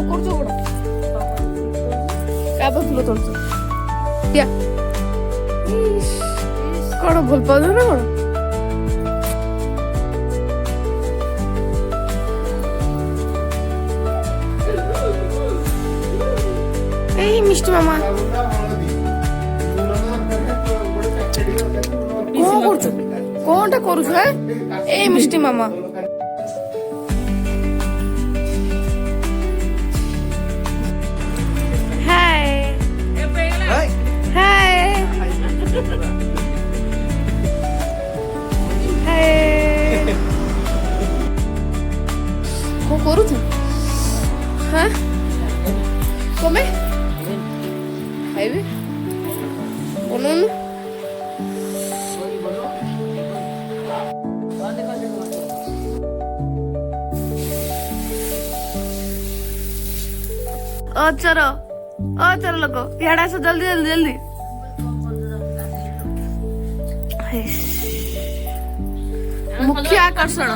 କରୁଛୁ କଣ? କା ଫୁଲ ତୋଳୁଛୁ? ଦିଆ କଣ ଭଲ ପାଉଛୁ ନା କଣ? ଏଇ ମିଷ୍ଟି ମାମା କଣ କରୁଛୁ? କଣଟା କରୁଛୁ? ଏଇ ମିଷ୍ଟି ମାମା ହାଏ ହାଏ ହାଏ କଣ କରୁଛୁ? କମେ ଖାଇବି ବନଉନୁ। चलो लोग इहाड़े आस जल्दी जल्दी जल्दी मुख्य आकर्षण